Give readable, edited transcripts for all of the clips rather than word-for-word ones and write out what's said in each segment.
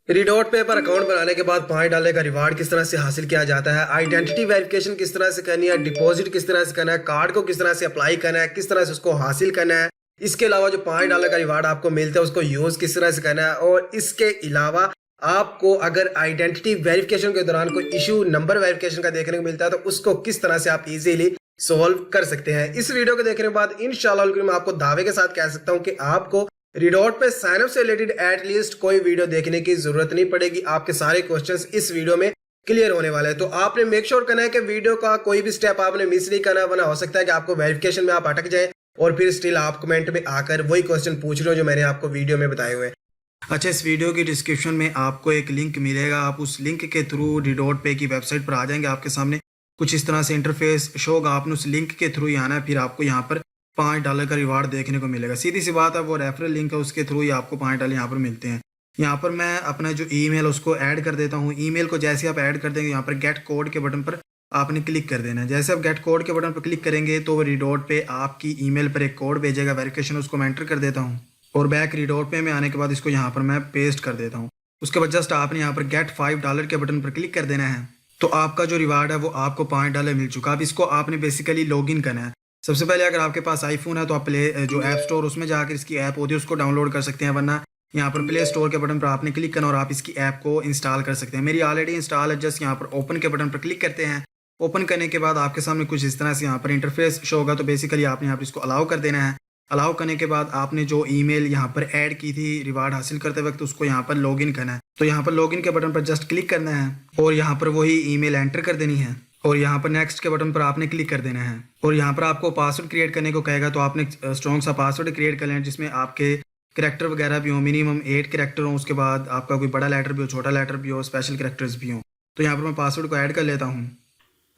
रिडॉट पे पर अकाउंट बनाने के बाद $5 का रिवार्ड किस तरह से हासिल किया जाता है, आइडेंटिटी वेरिफिकेशन किस तरह से करनी है, डिपॉजिट किस तरह से करना है, कार्ड को किस तरह से अप्लाई करना है, किस तरह से उसको हासिल करना है। इसके अलावा जो $5 का रिवार्ड आपको मिलता है उसको यूज किस तरह से करना है, और इसके अलावा आपको अगर आइडेंटिटी वेरिफिकेशन के दौरान कोई इशू नंबर वेरिफिकेशन का देखने को मिलता है तो उसको किस तरह से आप इजीली सॉल्व कर सकते हैं। इस वीडियो को देखने के बाद इंशाल्लाह मैं आपको दावे के साथ कह सकता हूं कि आपको रिडॉट पे साइन अप से रिलेटेड एटलीस्ट कोई वीडियो देखने की जरूरत नहीं पड़ेगी। आपके सारे क्वेश्चंस इस वीडियो में क्लियर होने वाले हैं। तो आपने मेक श्योर करना है कि वीडियो का कोई भी स्टेप आपने मिस नहीं करना, वरना हो सकता है कि आपको वेरिफिकेशन में आप अटक जाए और फिर स्टिल आप कमेंट में आकर वही क्वेश्चन पूछ रहे हो जो मैंने आपको वीडियो में बताए हुए हैं। अच्छा, इस वीडियो की डिस्क्रिप्शन में आपको एक लिंक मिलेगा। आप उस लिंक के थ्रू रिडॉट पे की वेबसाइट पर आ जाएंगे। आपके सामने कुछ इस तरह से इंटरफेस शो होगा। आपने उस लिंक के थ्रू ही आना है, फिर आपको यहाँ पर $5 का रिवार्ड देखने को मिलेगा। सीधी सी बात है, वो रेफरल लिंक है, उसके थ्रू ही आपको $5 यहाँ पर मिलते हैं। यहाँ पर मैं अपना जो ईमेल उसको ऐड कर देता हूँ। ईमेल को जैसे आप ऐड कर देंगे, यहाँ पर गेट कोड के बटन पर आपने क्लिक कर देना है। जैसे आप गेट कोड के बटन पर क्लिक करेंगे तो वो रिडॉट पे आपकी ईमेल पर एक कोड भेजेगा वेरिफिकेशन, उसको मैं एंटर कर देता हूँ और बैक रिडॉट पे में आने के बाद इसको यहाँ पर मैं पेस्ट कर देता हूँ। उसके बाद जस्ट आपने यहाँ पर गेट $5 के बटन पर क्लिक कर देना है, तो आपका जो रिवार्ड है वो आपको $5 मिल चुका। अब इसको आपने बेसिकली लॉगिन करना है। सबसे पहले अगर आपके पास आईफोन है तो आप प्ले जो ऐप स्टोर उसमें जाकर इसकी ऐप होती है उसको डाउनलोड कर सकते हैं, वरना यहाँ पर प्ले स्टोर के बटन पर आपने क्लिक करना और आप इसकी ऐप को इंस्टॉल कर सकते हैं। मेरी ऑलरेडी इंस्टॉल है। जस्ट यहाँ पर ओपन के बटन पर क्लिक करते हैं। ओपन करने के बाद आपके सामने कुछ इस तरह से यहाँ पर इंटरफेस शो होगा। तो बेसिकली आपने यहाँ पर इसको अलाउ कर देना है। अलाउ करने के बाद आपने जो ईमेल यहाँ पर ऐड की थी रिवार्ड हासिल करते वक्त, उसको यहाँ पर लॉगिन करना है। तो यहाँ पर लॉगिन के बटन पर जस्ट क्लिक करना है और यहाँ पर वही ईमेल एंटर कर देनी है और यहाँ पर नेक्स्ट के बटन पर आपने क्लिक कर देना है। और यहाँ पर आपको पासवर्ड क्रिएट करने को कहेगा, तो आपने स्ट्रॉन्ग सा पासवर्ड क्रिएट कर लेना जिसमें आपके करैक्टर वगैरह भी हो, मिनिमम 8 करैक्टर हो, उसके बाद आपका कोई बड़ा लेटर भी हो, छोटा लेटर भी हो, स्पेशल करैक्टर्स भी हो। तो यहाँ पर मैं पासवर्ड को ऐड कर लेता हूँ।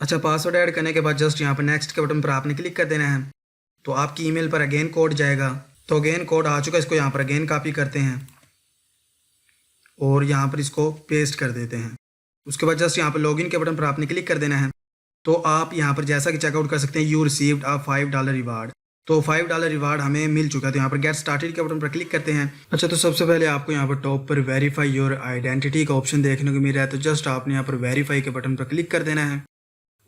अच्छा, पासवर्ड ऐड करने के बाद जस्ट यहाँ पर नेक्स्ट के बटन पर आपने क्लिक कर देना है। तो आपकी ईमेल पर अगेन कोड जाएगा। तो अगेन कोड आ चुका है, इसको यहाँ पर अगेन कॉपी करते हैं और यहाँ पर इसको पेस्ट कर देते हैं। उसके बाद जस्ट यहाँ पर लॉगिन के बटन पर आपने क्लिक कर देना है। तो आप यहाँ पर जैसा कि चेकआउट कर सकते हैं, यू रिसीव्ड अ $5 रिवार्ड। तो $5 रिवार्ड हमें मिल चुका है। तो यहाँ पर गेट स्टार्टेड के बटन पर क्लिक करते हैं। अच्छा, तो सबसे पहले आपको यहाँ पर टॉप पर वेरीफाई योर आइडेंटिटी का ऑप्शन देखने को मिल रहा है। तो जस्ट आपने यहाँ पर वेरीफाई के बटन पर क्लिक कर देना है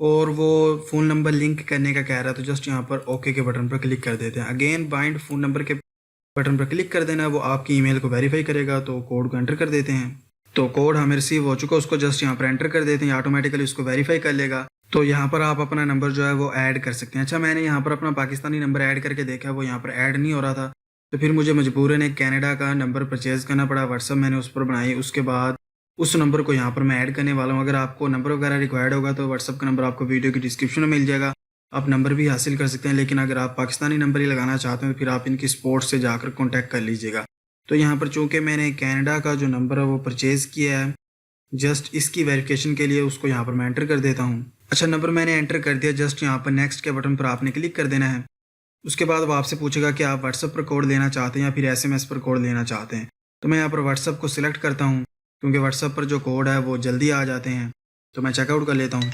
और वो फ़ोन नंबर लिंक करने का कह रहा है। तो जस्ट यहाँ पर ओके के बटन पर क्लिक कर देते हैं। अगेन बाइंड फ़ोन नंबर के बटन पर क्लिक कर देना है, वो आपकी ईमेल को वेरीफाई करेगा। तो कोड को एंटर कर देते हैं। तो कोड हमें रिसीव हो चुका है, उसको जस्ट यहाँ पर एंटर कर देते हैं, ऑटोमेटिकली उसको वेरीफाई कर लेगा। तो यहाँ पर आप अपना नंबर जो है वो ऐड कर सकते हैं। अच्छा, मैंने यहाँ पर अपना पाकिस्तानी नंबर ऐड करके देखा, वो यहाँ पर ऐड नहीं हो रहा था। तो फिर मुझे मजबूरन एक कनाडा का नंबर परचेज़ करना पड़ा। व्हाट्सअप मैंने उस पर बनाई, उसके बाद उस नंबर को यहाँ पर मैं ऐड करने वाला हूँ। अगर आपको नंबर वगैरह रिक्वायर्ड होगा तो व्हाट्सअप का नंबर आपको वीडियो की डिस्क्रिप्शन में मिल जाएगा, आप नंबर भी हासिल कर सकते हैं। लेकिन अगर आप पाकिस्तानी नंबर ही लगाना चाहते हैं तो फिर आप इनकी सपोर्ट से जाकर कॉन्टैक्ट कर लीजिएगा। तो यहाँ पर चूँकि मैंने कनाडा का जो नंबर है वो परचेज़ किया है, जस्ट इसकी वेरिफिकेशन के लिए उसको यहाँ पर मैं एंटर कर देता हूँ। अच्छा, नंबर मैंने एंटर कर दिया। जस्ट यहाँ पर नेक्स्ट के बटन पर आपने क्लिक कर देना है। उसके बाद वो आपसे पूछेगा कि आप व्हाट्सअप पर कोड लेना चाहते हैं या फिर SMS पर कोड लेना चाहते हैं। तो मैं यहाँ पर व्हाट्सअप को सिलेक्ट करता हूँ क्योंकि व्हाट्सअप पर जो कोड है वो जल्दी आ जाते हैं। तो मैं चेकआउट कर लेता हूँ।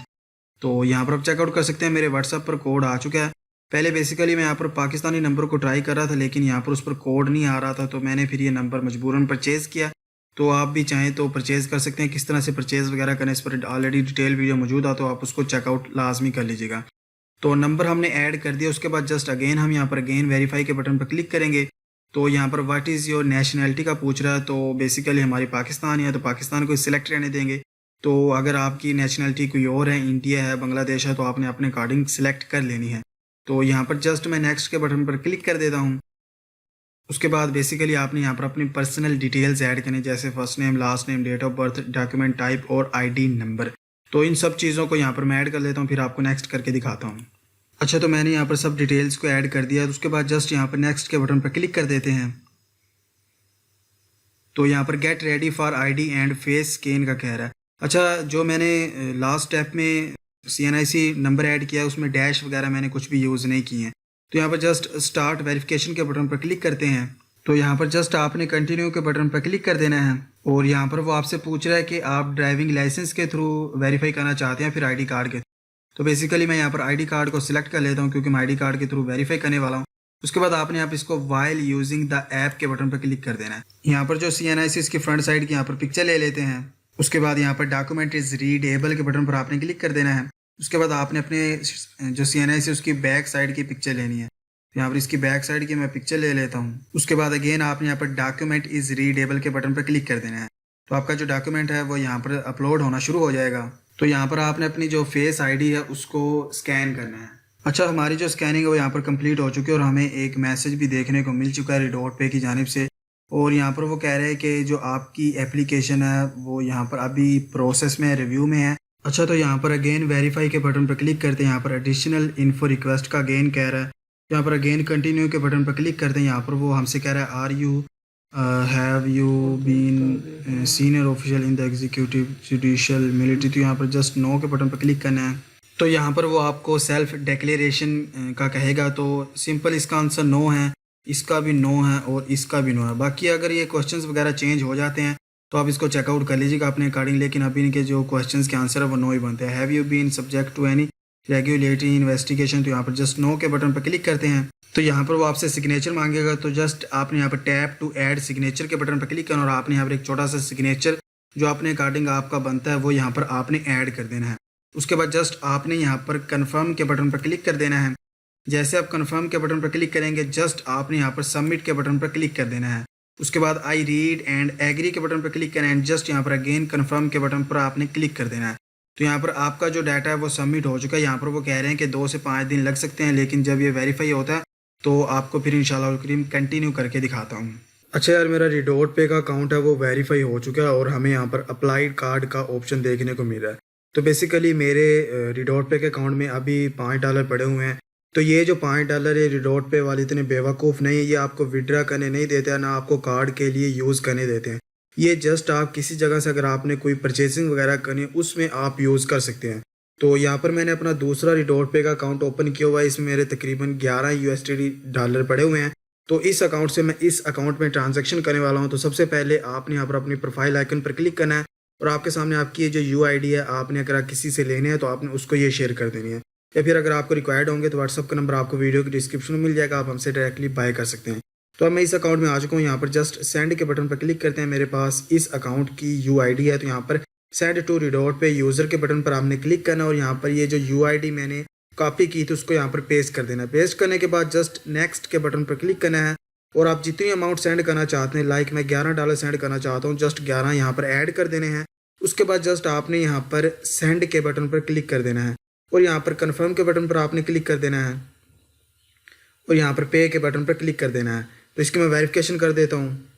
तो यहाँ पर आप चेकआउट कर सकते हैं, मेरे व्हाट्सअप पर कोड आ चुका है। पहले बेसिकली मैं यहाँ पर पाकिस्तानी नंबर को ट्राई कर रहा था लेकिन यहाँ पर उस पर कोड नहीं आ रहा था, तो मैंने फिर ये नंबर मजबूरन परचेज़ किया। तो आप भी चाहें तो परचेज़ कर सकते हैं। किस तरह से परचेज़ वगैरह करें इस पर ऑलरेडी डिटेल वीडियो मौजूद है, तो आप उसको चेकआउट लाजमी कर लीजिएगा। तो नंबर हमने ऐड कर दिया। उसके बाद जस्ट अगेन हम यहाँ पर अगेन वेरीफाई के बटन पर क्लिक करेंगे। तो यहाँ पर व्हाट इज़ योर नेशनैलिटी का पूछ रहा है। तो बेसिकली हमारी पाकिस्तान है, तो पाकिस्तान को सिलेक्ट रहने देंगे। तो अगर आपकी नेशनैलिटी कोई और है, इंडिया है, बांग्लादेश है, तो आपने अपने अकॉर्डिंग सिलेक्ट कर लेनी है। तो यहाँ पर जस्ट मैं नेक्स्ट के बटन पर क्लिक कर देता हूँ। उसके बाद बेसिकली आपने यहाँ पर अपनी पर्सनल डिटेल्स ऐड करनी, जैसे first name, last name, date of birth, document type और ID नंबर। तो इन सब चीज़ों को यहाँ पर मैं ऐड कर लेता हूँ, फिर आपको नेक्स्ट करके दिखाता हूँ। अच्छा, तो मैंने यहाँ पर सब डिटेल्स को ऐड कर दिया। उसके बाद जस्ट यहाँ पर नेक्स्ट के बटन पर क्लिक कर देते हैं। तो यहाँ पर get ready for ID and face scan का कह रहा है। अच्छा, जो मैंने लास्ट स्टेप में CNIC नंबर ऐड किया उसमें डैश वगैरह मैंने कुछ भी यूज़ नहीं किए हैं। तो यहाँ पर जस्ट स्टार्ट वेरिफिकेशन के बटन पर क्लिक करते हैं। तो यहाँ पर जस्ट आपने कंटिन्यू के बटन पर क्लिक कर देना है और यहाँ पर वो आपसे पूछ रहा है कि आप ड्राइविंग लाइसेंस के थ्रू वेरीफाई करना चाहते हैं फिर ID कार्ड के। तो बेसिकली मैं यहाँ पर ID कार्ड को सिलेक्ट कर लेता हूँ क्योंकि मैं ID कार्ड के थ्रू वेरीफाई करने वाला हूँ। उसके बाद आपने यहाँ पर इसको वाइल यूजिंग द ऐप के बटन पर क्लिक कर देना है। यहाँ पर जो CNIC इसकी फ्रंट साइड की यहाँ पर पिक्चर ले लेते हैं। उसके बाद यहाँ पर डॉक्यूमेंट इज रीडेबल के बटन पर आपने क्लिक कर देना है। उसके बाद आपने अपने जो CNIC उसकी बैक साइड की पिक्चर लेनी है। यहाँ पर इसकी बैक साइड की मैं पिक्चर ले लेता हूँ। उसके बाद अगेन आपने यहाँ पर डॉक्यूमेंट इज रीडेबल के बटन पर क्लिक कर देना है। तो आपका जो डॉक्यूमेंट है वो यहाँ पर अपलोड होना शुरू हो जाएगा। तो यहाँ पर आपने अपनी जो फेस ID है उसको स्कैन करना है। अच्छा, हमारी जो स्कैनिंग है वो यहाँ पर कंप्लीट हो चुकी है और हमें एक मैसेज भी देखने को मिल चुका है रिडोट पे की जानिब से। और यहाँ पर वो कह रहे हैं कि जो आपकी एप्लीकेशन है वो यहाँ पर अभी प्रोसेस में, रिव्यू में है। अच्छा, तो यहाँ पर अगेन वेरीफाई के बटन पर क्लिक करते हैं। यहाँ पर एडिशनल इन्फो रिक्वेस्ट का अगेन कह रहा है। यहाँ पर अगेन कंटिन्यू के बटन पर क्लिक करते हैं। यहाँ पर वो हमसे कह रहा है are you have you been senior official in the executive judicial military. तो यहाँ पर जस्ट नो के बटन पर क्लिक करना है। तो यहाँ पर वो आपको सेल्फ डिक्लेरेशन का कहेगा। तो सिंपल इसका आंसर नो है, इसका भी नो है और इसका भी नो है। बाकी अगर ये क्वेश्चंस वगैरह चेंज हो जाते हैं तो आप इसको चेकआउट कर लीजिएगा अपने अकॉर्डिंग, लेकिन अभी इनके जो क्वेश्चंस के आंसर है वो नो ही बनते हैं। Have you been subject to any regulatory investigation. तो यहाँ पर जस्ट नो के बटन पर क्लिक करते हैं। तो यहाँ पर वो आपसे सिग्नेचर मांगेगा। तो जस्ट आपने यहाँ पर टैप टू ऐड सिग्नेचर के बटन पर क्लिक करना और आपने यहाँ पर एक छोटा सा सिग्नेचर जो अपने अकॉर्डिंग आपका बनता है वो यहाँ पर आपने ऐड कर देना है। उसके बाद जस्ट आपने यहाँ पर कन्फर्म के बटन पर क्लिक कर देना है। जैसे आप कन्फर्म के बटन पर क्लिक करेंगे जस्ट आपने यहाँ पर सबमिट के बटन पर क्लिक कर देना है। उसके बाद आई रीड एंड एग्री के बटन पर क्लिक करें एंड जस्ट यहाँ पर अगेन कन्फर्म के बटन पर आपने क्लिक कर देना है। तो यहाँ पर आपका जो डाटा है वो सबमिट हो चुका है। यहाँ पर वो कह रहे हैं कि 2 से 5 दिन लग सकते हैं, लेकिन जब ये वेरीफाई होता है तो आपको फिर इंशाल्लाह करीम कंटिन्यू करके दिखाता हूँ। अच्छा यार, मेरा रिडोट पे का अकाउंट है वो वेरीफाई हो चुका है और हमें यहाँ पर अप्लाइड कार्ड का ऑप्शन देखने को मिल रहा है। तो बेसिकली मेरे रिडोट पे के अकाउंट में अभी $5 पड़े हुए हैं। तो ये जो $5 है रिडोट पे वाले इतने बेवकूफ़ नहीं है, ये आपको विड्रा करने नहीं देते हैं, ना आपको कार्ड के लिए यूज़ करने देते हैं। ये जस्ट आप किसी जगह से अगर आपने कोई परचेसिंग वगैरह करनी है उसमें आप यूज़ कर सकते हैं। तो यहाँ पर मैंने अपना दूसरा रिडोट पे का अकाउंट ओपन किया हुआ है। इसमें मेरे तकरीबन $11 पड़े हुए हैं। तो इस अकाउंट से मैं इस अकाउंट में ट्रांजैक्शन करने वाला हूँ। तो सबसे पहले आपने यहाँ पर अपनी प्रोफाइल आइकन पर क्लिक करना है और आपके सामने आपकी ये जो UID है आपने अगर किसी से लेने हैं तो आपने उसको ये शेयर कर देनी है, या फिर अगर आपको रिक्वायर्ड होंगे तो व्हाट्सअप का नंबर आपको वीडियो की डिस्क्रिप्शन में मिल जाएगा, आप हमसे डायरेक्टली बाय कर सकते हैं। तो अब मैं इस अकाउंट में आ चुका हूँ। यहाँ पर जस्ट सेंड के बटन पर क्लिक करते हैं। मेरे पास इस अकाउंट की UID है। तो यहाँ पर सेंड टू रिडोट पे यूज़र के बटन पर आपने क्लिक करना और यहाँ पर ये जो UID मैंने कॉपी की थी उसको यहाँ पर पेस्ट कर देना है। पेस्ट करने के बाद जस्ट नेक्स्ट के बटन पर क्लिक करना है और आप जितनी अमाउंट सेंड करना चाहते हैं, लाइक मैं $11 सेंड करना चाहता हूँ, जस्ट 11 यहाँ पर ऐड कर देने हैं। उसके बाद जस्ट आपने यहाँ पर सेंड के बटन पर क्लिक कर देना है और यहाँ पर कन्फर्म के बटन पर आपने क्लिक कर देना है और यहाँ पर पे के बटन पर क्लिक कर देना है। तो इसकी मैं वेरिफिकेशन कर देता हूँ।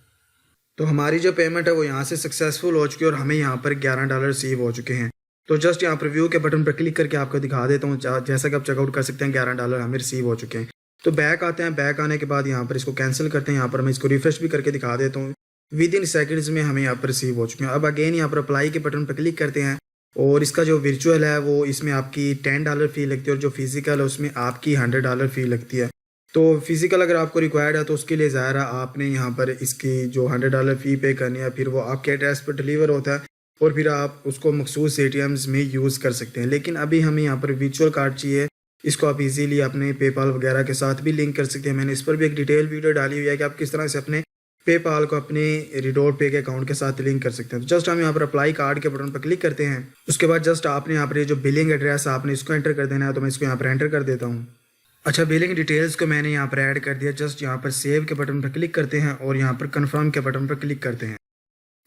तो हमारी जो पेमेंट है वो यहाँ से सक्सेसफुल हो चुकी है और हमें यहाँ पर $11 रिसीव हो चुके हैं। तो जस्ट यहाँ पर व्यू के बटन पर क्लिक करके आपको दिखा देता हूँ, जैसा कि आप चेकआउट कर सकते हैं $11 हमें रिसीव हो चुके हैं। तो बैक आते हैं। बैक आने के बाद यहाँ पर इसको कैंसिल करते हैं। यहाँ पर मैं इसको रिफ्रेश भी करके दिखा देता हूँ। विद इन सेकेंड्स में हमें यहाँ पर रिसीव हो चुके हैं। अब अगेन यहाँ पर अप्लाई के बटन पर क्लिक करते हैं और इसका जो वर्चुअल है वो इसमें आपकी $10 फ़ी लगती है और जो फिजिकल है उसमें आपकी $100 फ़ी लगती है। तो फिजिकल अगर आपको रिक्वायर्ड है तो उसके लिए ज़ाहिर है आपने यहाँ पर इसकी जो $100 फ़ी पे करनी है, फिर वो आपके एड्रेस पर डिलीवर होता है और फिर आप उसको मखसूस ATMs में यूज़ कर सकते हैं। लेकिन अभी हमें यहाँ पर वर्चुअल कार्ड चाहिए। इसको आप इजीली अपने पेपाल वगैरह के साथ भी लिंक कर सकते हैं। मैंने इस पर भी एक डिटेल वीडियो डाली हुई है कि आप किस तरह से अपने पेपाल को अपने रिडोट पे के अकाउंट के साथ लिंक कर सकते हैं। तो जस्ट हम यहाँ पर अप्लाई कार्ड के बटन पर क्लिक करते हैं। उसके बाद जस्ट आपने यहाँ पर ये जो बिलिंग एड्रेस है आपने इसको एंटर कर देना है। तो मैं इसको यहाँ पर एंटर कर देता हूँ। अच्छा, बिलिंग डिटेल्स को मैंने यहाँ पर ऐड कर दिया। जस्ट यहाँ पर सेव के बटन पर क्लिक करते हैं और यहाँ पर कन्फर्म के बटन पर क्लिक करते हैं।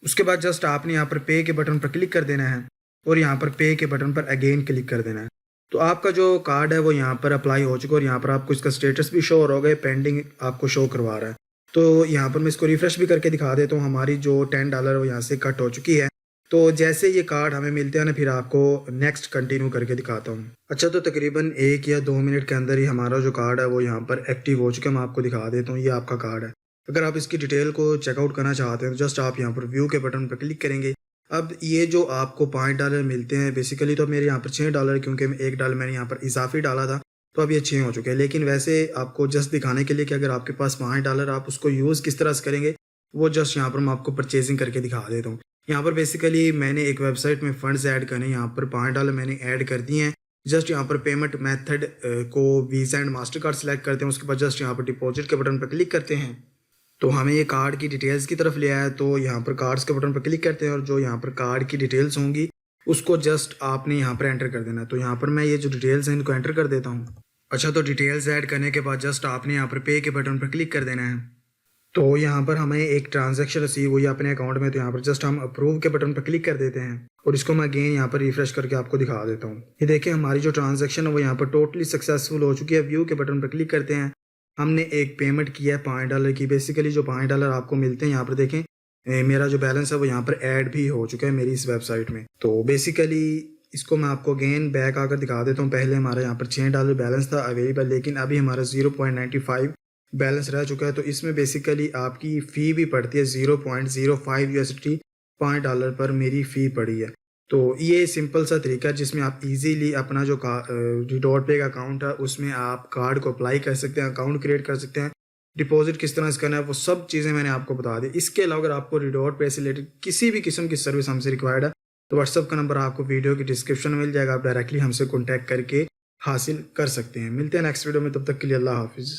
उसके बाद जस्ट आपने यहाँ पर पे के बटन पर क्लिक कर देना है और यहाँ पर पे के बटन पर अगेन क्लिक कर देना है। तो आपका जो कार्ड है वो यहाँ पर अप्लाई हो चुका है और यहाँ पर आपको इसका स्टेटस भी शो हो गया, पेंडिंग आपको शो करवा रहा है। तो यहाँ पर मैं इसको रिफ्रेश भी करके दिखा देता हूँ। हमारी जो $10 वो यहाँ से कट हो चुकी है। तो जैसे ये कार्ड हमें मिलते हैं ना फिर आपको नेक्स्ट कंटिन्यू करके दिखाता हूँ। अच्छा, तो तकरीबन 1 या 2 मिनट के अंदर ही हमारा जो कार्ड है वो यहाँ पर एक्टिव हो चुका है। मैं आपको दिखा देता हूँ, ये आपका कार्ड है। अगर आप इसकी डिटेल को चेकआउट करना चाहते हैं तो जस्ट आप यहाँ पर व्यू के बटन पर क्लिक करेंगे। अब ये जो आपको $5 मिलते हैं बेसिकली तो मेरे यहाँ पर $6 क्योंकि $1 मैंने यहाँ पर इजाफी डाला था तो अब ये 6 हो चुके हैं। लेकिन वैसे आपको जस्ट दिखाने के लिए कि अगर आपके पास $5 आप उसको यूज़ किस तरह से करेंगे वो जस्ट यहाँ पर मैं आपको परचेजिंग करके दिखा देता हूँ। यहाँ पर बेसिकली मैंने एक वेबसाइट में फ़ंड्स ऐड करने, यहाँ पर $5 मैंने ऐड कर दिए हैं जस्ट यहाँ पर पेमेंट मेथड को visa and master card select करते हैं। उसके बाद जस्ट यहाँ पर डिपॉजिट के बटन पर क्लिक करते हैं तो हमें ये कार्ड की डिटेल्स की तरफ ले आया है। तो यहाँ पर कार्ड्स के बटन पर क्लिक करते हैं और जो यहाँ पर कार्ड की डिटेल्स होंगी उसको जस्ट आपने यहाँ पर एंटर कर देना है। तो यहाँ पर मैं ये जो डिटेल्स हैं इनको एंटर कर देता हूँ। अच्छा, तो डिटेल्स ऐड करने के बाद जस्ट आपने यहाँ पर पे के बटन पर क्लिक कर देना है। तो यहाँ पर हमें एक ट्रांजैक्शन रिसीव हुई अपने अकाउंट में, तो यहाँ पर जस्ट हम अप्रूव के बटन पर क्लिक कर देते हैं और इसको मैं अगेन यहाँ पर रिफ्रेश करके आपको दिखा देता हूँ। ये देखिए हमारी जो ट्रांजैक्शन है वो यहाँ पर टोटली सक्सेसफुल हो चुकी है। व्यू के बटन पर क्लिक करते हैं। हमने एक पेमेंट किया है $5 की। बेसिकली जो $5 आपको मिलते हैं यहाँ पर देखें मेरा जो बैलेंस है वो यहाँ पर ऐड भी हो चुका है मेरी इस वेबसाइट में। तो बेसिकली इसको मैं आपको अगेन बैक आकर दिखा देता हूँ। पहले हमारा यहाँ पर $6 बैलेंस था अवेलेबल, लेकिन अभी हमारा 0.95 बैलेंस रह चुका है। तो इसमें बेसिकली आपकी फ़ी भी पड़ती है 0.05 USD $5 पर मेरी फ़ी पड़ी है। तो ये सिंपल सा तरीका है जिसमें आप इजीली अपना जो रिडॉट पे का अकाउंट है उसमें आप कार्ड को अप्लाई कर सकते हैं, अकाउंट क्रिएट कर सकते हैं। डिपॉजिट किस तरह से करना है वो सब चीज़ें मैंने आपको बता दी। इसके अलावा अगर आपको रिडॉट पे से रिलेटेड किसी भी किस्म की सर्विस हमसे रिक्वायर्ड है तो व्हाट्सअप का नंबर आपको वीडियो की डिस्क्रिप्शन में मिल जाएगा। आप डायरेक्टली हमसे कॉन्टैक्ट करके हासिल कर सकते हैं। मिलते हैं नेक्स्ट वीडियो में, तब तक के लिए अल्लाह हाफिज़।